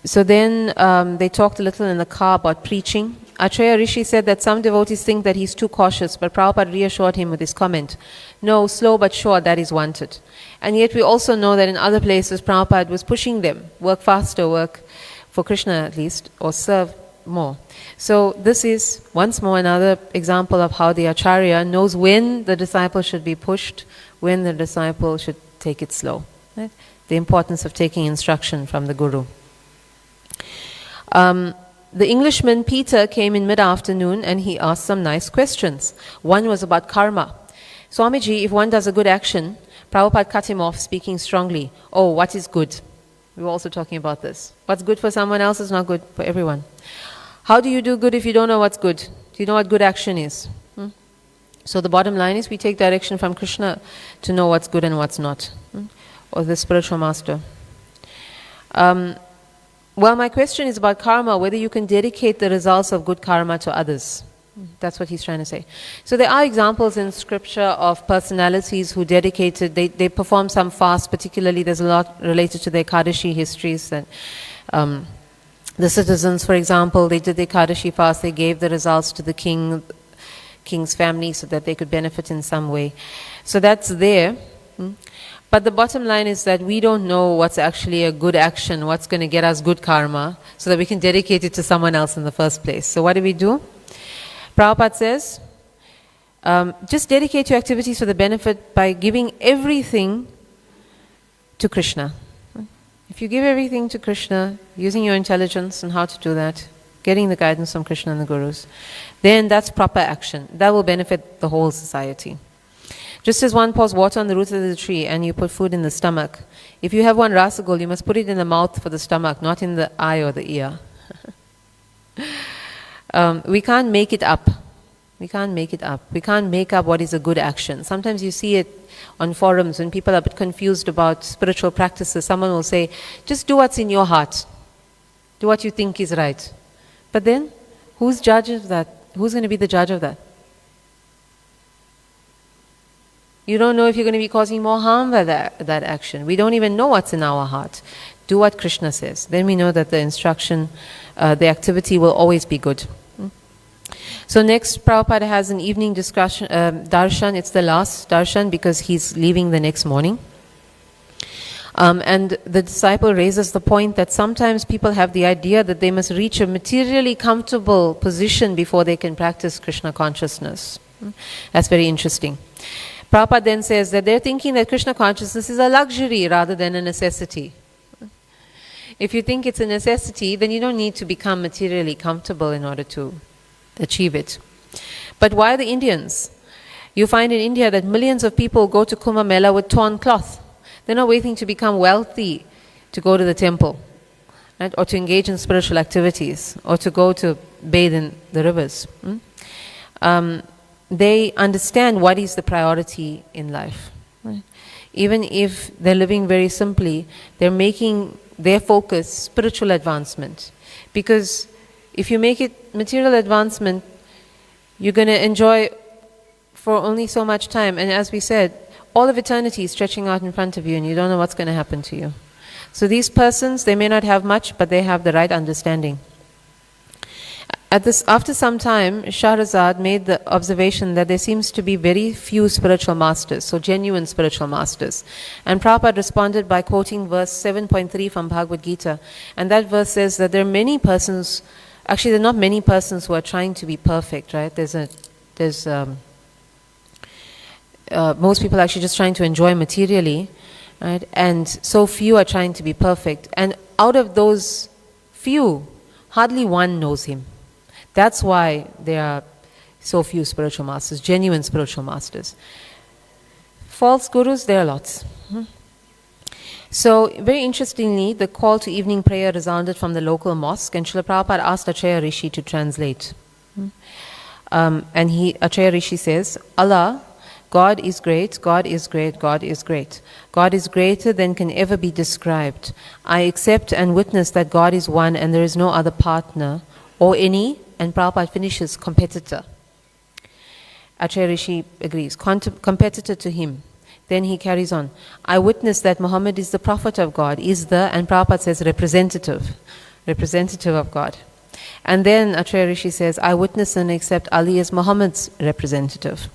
So then they talked a little in the car about preaching. Acharya Rishi said that some devotees think that he's too cautious, but Prabhupada reassured him with his comment, no, slow but sure, that is wanted. And yet we also know that in other places Prabhupada was pushing them, work faster, work for Krishna at least, or serve more. So this is once more another example of how the Acharya knows when the disciple should be pushed, when the disciple should take it slow. Right? The importance of taking instruction from the Guru. The Englishman Peter came in mid-afternoon and he asked some nice questions. One was about karma. Swamiji, if one does a good action, Prabhupada cut him off, speaking strongly. Oh, what is good? We were also talking about this. What's good for someone else is not good for everyone. How do you do good if you don't know what's good? Do you know what good action is? So the bottom line is we take direction from Krishna to know what's good and what's not. Or the spiritual master. Well, my question is about karma, whether you can dedicate the results of good karma to others. That's what he's trying to say. So there are examples in scripture of personalities who dedicated, they performed some fast, particularly there's a lot related to the Ekadashi histories. And, the citizens, for example, they did the Ekadashi fast, they gave the results to the king's family so that they could benefit in some way. So that's there. But the bottom line is that we don't know what's actually a good action, what's going to get us good karma, so that we can dedicate it to someone else in the first place. So what do? Prabhupada says, just dedicate your activities for the benefit by giving everything to Krishna. If you give everything to Krishna, using your intelligence and how to do that, getting the guidance from Krishna and the Gurus, then that's proper action. That will benefit the whole society. Just as one pours water on the roots of the tree and you put food in the stomach, if you have one rasagul, you must put it in the mouth for the stomach, not in the eye or the ear. We can't make it up. We can't make it up. We can't make up what is a good action. Sometimes you see it on forums when people are a bit confused about spiritual practices. Someone will say, just do what's in your heart. Do what you think is right. But then, who's judge of that? Who's going to be the judge of that? You don't know if you're going to be causing more harm by that action. We don't even know what's in our heart. Do what Krishna says. Then we know that the instruction, the activity will always be good. So next, Prabhupada has an evening discussion, darshan. It's the last darshan because he's leaving the next morning. And the disciple raises the point that sometimes people have the idea that they must reach a materially comfortable position before they can practice Krishna consciousness. That's very interesting. Prabhupada then says that they're thinking that Krishna consciousness is a luxury rather than a necessity. If you think it's a necessity, then you don't need to become materially comfortable in order to achieve it. But why the Indians? You find in India that millions of people go to Kumbh Mela with torn cloth. They're not waiting to become wealthy to go to the temple, right? Or to engage in spiritual activities, or to go to bathe in the rivers. They understand what is the priority in life. Right? Even if they're living very simply, they're making their focus spiritual advancement. Because if you make it material advancement, you're going to enjoy for only so much time. And as we said, all of eternity is stretching out in front of you and you don't know what's going to happen to you. So these persons, they may not have much, but they have the right understanding. After some time, Shahrazad made the observation that there seems to be very few spiritual masters, so genuine spiritual masters. And Prabhupada responded by quoting verse 7.3 from Bhagavad Gita. And that verse says that there are many persons, actually there are not many persons who are trying to be perfect, right? Most people are actually just trying to enjoy materially, right? And so few are trying to be perfect. And out of those few, hardly one knows him. That's why there are so few spiritual masters, genuine spiritual masters. False gurus, there are lots. So, very interestingly, the call to evening prayer resounded from the local mosque, and Srila Prabhupada asked Acharya Rishi to translate. And Acharya Rishi says, Allah, God is great, God is great, God is great. God is greater than can ever be described. I accept and witness that God is one and there is no other partner or any, and Prabhupada finishes, competitor. Acharya Rishi agrees, competitor to him. Then he carries on. I witness that Muhammad is the prophet of God, and Prabhupada says representative of God. And then Acharya Rishi says, I witness and accept Ali as Muhammad's representative.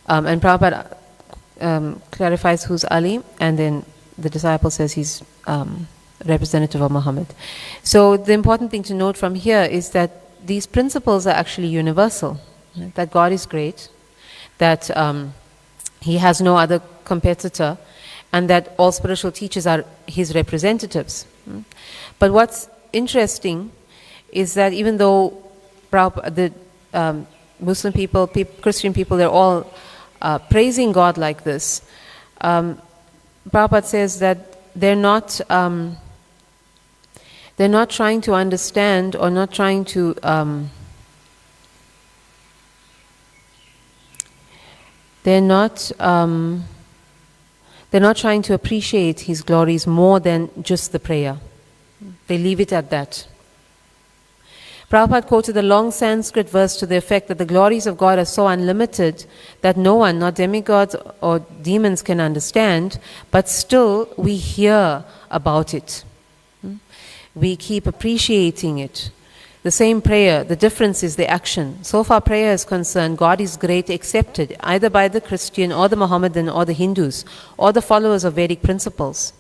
And Prabhupada clarifies who's Ali, and then the disciple says he's representative of Muhammad. So the important thing to note from here is that these principles are actually universal. Right? That God is great, that He has no other competitor, and that all spiritual teachers are His representatives. But what's interesting is that even though the Muslim people, Christian people, they're all praising God like this, Prabhupada says that they're not trying to understand or not trying to they're not trying to appreciate His glories more than just the prayer. They leave it at that. Prabhupada quoted a long Sanskrit verse to the effect that the glories of God are so unlimited that no one, not demigods or demons, can understand, but still we hear about it. We keep appreciating it. The same prayer, the difference is the action. So far prayer is concerned, God is great, accepted either by the Christian or the Mohammedan or the Hindus or the followers of Vedic principles.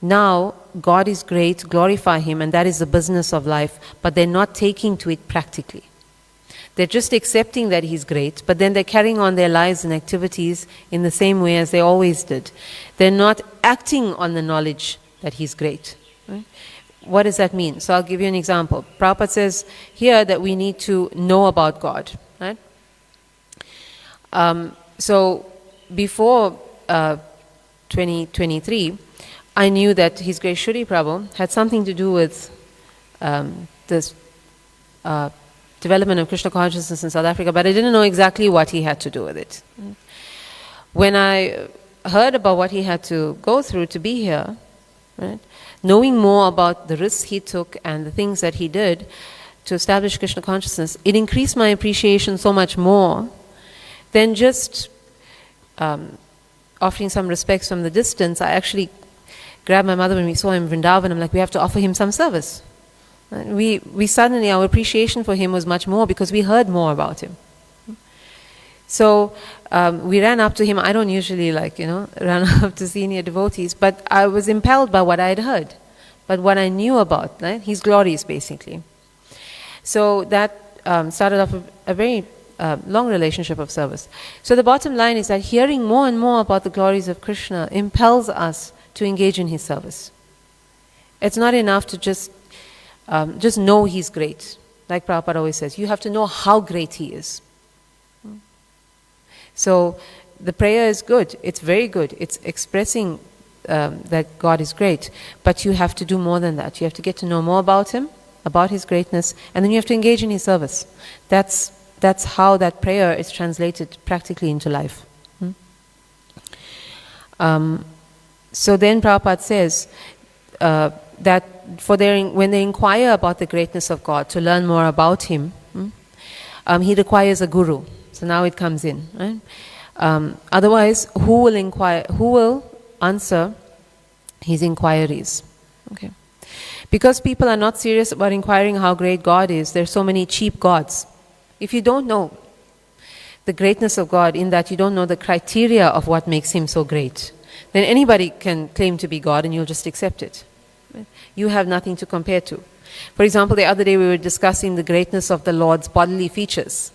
Now, God is great, glorify Him, and that is the business of life, but they're not taking to it practically. They're just accepting that He's great, but then they're carrying on their lives and activities in the same way as they always did. They're not acting on the knowledge that He's great. Right? What does that mean? So I'll give you an example. Prabhupada says here that we need to know about God. Right? So before 2023, I knew that His Grace Shri Prabhu had something to do with this development of Krishna consciousness in South Africa, but I didn't know exactly what he had to do with it. When I heard about what he had to go through to be here, right, knowing more about the risks he took and the things that he did to establish Krishna consciousness, it increased my appreciation so much more than just offering some respects from the distance. I actually grabbed my mother when we saw him in Vrindavan. I'm like, we have to offer him some service. And we suddenly, our appreciation for him was much more because we heard more about him. So we ran up to him. I don't usually run up to senior devotees, but I was impelled by what I had heard, but what I knew about his glories, basically. So that started off a very long relationship of service. So the bottom line is that hearing more and more about the glories of Krishna impels us to engage in his service. It's not enough to just know he's great. Like Prabhupada always says, you have to know how great he is. So the prayer is good. It's very good. It's expressing that God is great. But you have to do more than that. You have to get to know more about him, about his greatness, and then you have to engage in his service. That's how that prayer is translated practically into life. So then Prabhupada says that when they inquire about the greatness of God, to learn more about him, he requires a guru. So now it comes in. Right? Otherwise, who will answer his inquiries? Okay. Because people are not serious about inquiring how great God is, there are so many cheap gods. If you don't know the greatness of God, in that you don't know the criteria of what makes him so great, then anybody can claim to be God and you'll just accept it. Right? You have nothing to compare to. For example, the other day we were discussing the greatness of the Lord's bodily features.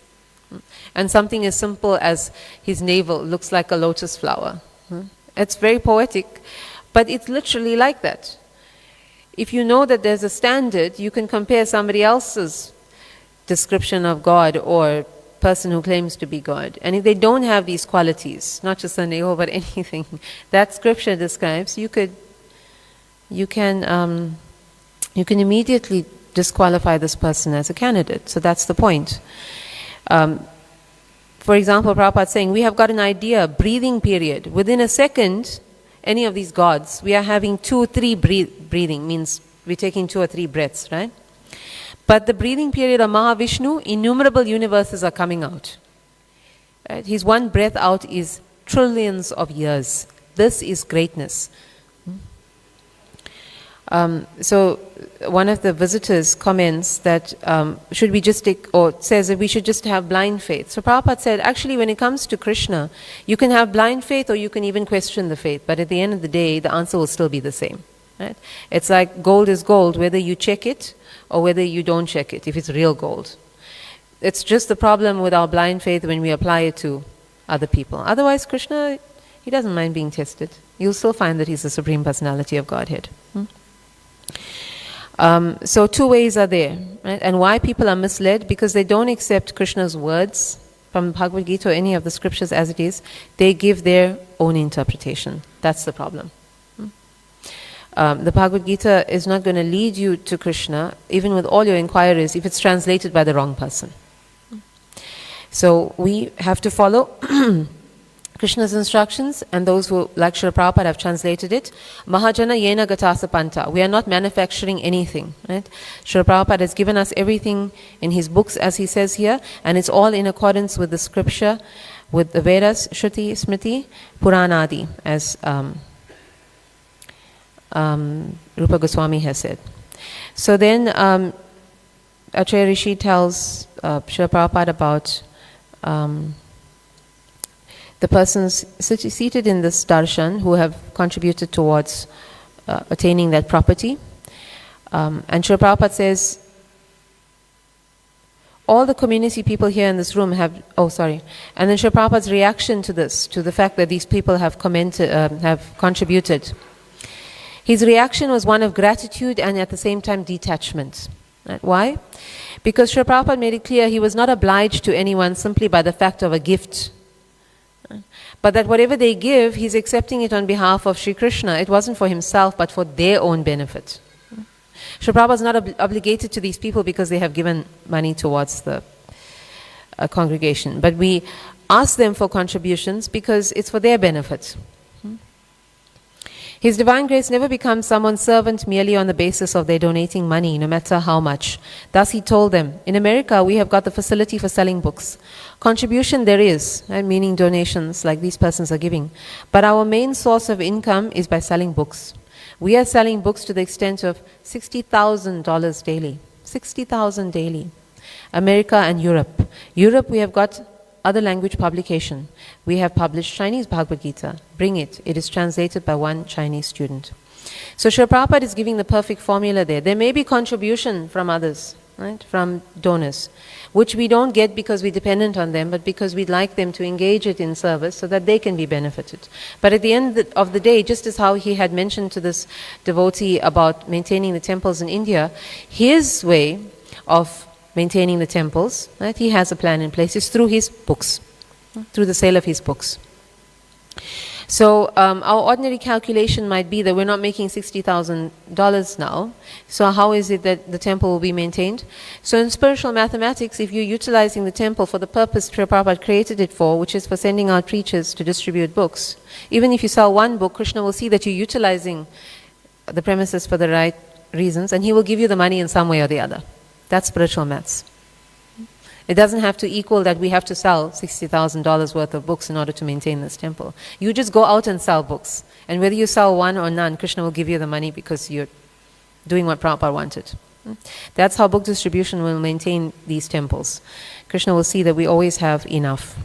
And something as simple as his navel looks like a lotus flower. It's very poetic, but it's literally like that. If you know that there's a standard, you can compare somebody else's description of God or person who claims to be God. And if they don't have these qualities, not just a navel but anything that scripture describes, you can immediately disqualify this person as a candidate. So that's the point. For example, Prabhupada is saying, we have got an idea, breathing period. Within a second, any of these gods, we are having 2, 3 breathing, means we're taking 2 or 3 breaths, right? But the breathing period of Mahavishnu, innumerable universes are coming out. Right? His one breath out is trillions of years. This is greatness. So one of the visitors comments that says that we should just have blind faith. So Prabhupada said, actually when it comes to Krishna, you can have blind faith or you can even question the faith, but at the end of the day, the answer will still be the same. Right? It's like gold is gold, whether you check it or whether you don't check it, if it's real gold. It's just the problem with our blind faith when we apply it to other people. Otherwise, Krishna, he doesn't mind being tested. You'll still find that he's the Supreme Personality of Godhead. So 2 ways are there, right? And why people are misled? Because they don't accept Krishna's words from Bhagavad Gita or any of the scriptures as it is. They give their own interpretation. That's the problem. The Bhagavad Gita is not going to lead you to Krishna, even with all your inquiries, if it's translated by the wrong person. So we have to follow Krishna's instructions, and those who, like Srila Prabhupada, have translated it. Mahajana yena gatasa panta. We are not manufacturing anything. Right? Srila Prabhupada has given us everything in his books, as he says here, and it's all in accordance with the scripture, with the Vedas, Shruti, Smriti, Puranadi, as Rupa Goswami has said. So then Acharya Rishi tells Srila Prabhupada about the persons seated in this darshan who have contributed towards attaining that property. And Srila Prabhupada says, all the community people here in this room have, and then Srila Prabhupada's reaction to this, to the fact that these people have contributed. His reaction was one of gratitude and at the same time detachment. Right? Why? Because Srila Prabhupada made it clear he was not obliged to anyone simply by the fact of a gift. But that whatever they give, he's accepting it on behalf of Sri Krishna. It wasn't for himself, but for their own benefit. Srila Prabhupada is not obligated to these people because they have given money towards the congregation. But we ask them for contributions because it's for their benefit. His Divine Grace never becomes someone's servant merely on the basis of their donating money, no matter how much. Thus he told them, in America we have got the facility for selling books. Contribution there is, meaning donations like these persons are giving. But our main source of income is by selling books. We are selling books to the extent of $60,000 daily. 60,000 daily. America and Europe. Europe, we have got other language publication. We have published Chinese Bhagavad Gita. Bring it. It is translated by one Chinese student. So Srila Prabhupada is giving the perfect formula there. There may be contribution from others, right, from donors, which we don't get because we're dependent on them, but because we'd like them to engage it in service so that they can be benefited. But at the end of the day, just as how he had mentioned to this devotee about maintaining the temples in India, his way of maintaining the temples, right, he has a plan in place, is through his books, through the sale of his books. So our ordinary calculation might be that we're not making $60,000 now. So how is it that the temple will be maintained? So in spiritual mathematics, if you're utilizing the temple for the purpose Srila Prabhupada created it for, which is for sending out preachers to distribute books, even if you sell one book, Krishna will see that you're utilizing the premises for the right reasons, and he will give you the money in some way or the other. That's spiritual maths. It doesn't have to equal that we have to sell $60,000 worth of books in order to maintain this temple. You just go out and sell books. And whether you sell one or none, Krishna will give you the money because you're doing what Prabhupada wanted. That's how book distribution will maintain these temples. Krishna will see that we always have enough.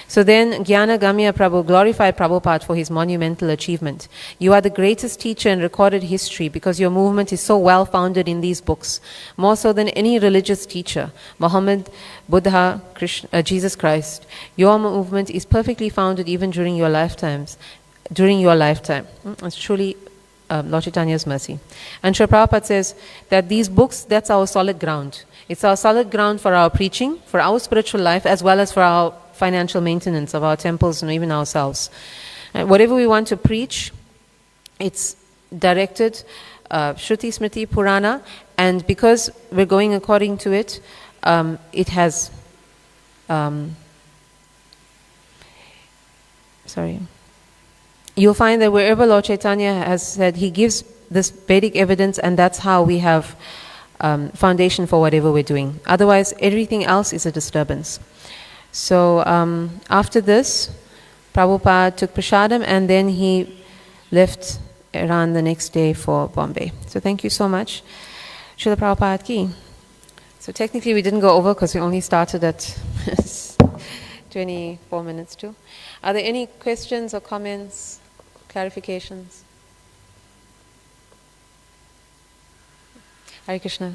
So then, Jnana Gamya Prabhu glorified Prabhupada for his monumental achievement. You are the greatest teacher in recorded history because your movement is so well founded in these books, more so than any religious teacher, Muhammad, Buddha, Krishna, Jesus Christ. Your movement is perfectly founded even during your lifetimes. During your lifetime. It's truly Lord Chaitanya's mercy. And Srila Prabhupada says that these books, that's our solid ground. It's our solid ground for our preaching, for our spiritual life, as well as for our financial maintenance of our temples and even ourselves. Whatever we want to preach, it's directed Shruti, Smriti, Purana, and because we're going according to it, it has you'll find that wherever Lord Chaitanya has said, he gives this Vedic evidence, and that's how we have foundation for whatever we're doing. Otherwise, everything else is a disturbance. So after this, Prabhupada took prasadam, and then he left around the next day for Bombay. So thank you so much. Srila Prabhupada ki. So technically we didn't go over because we only started at 24 minutes to. Are there any questions or comments, clarifications? Hare Krishna.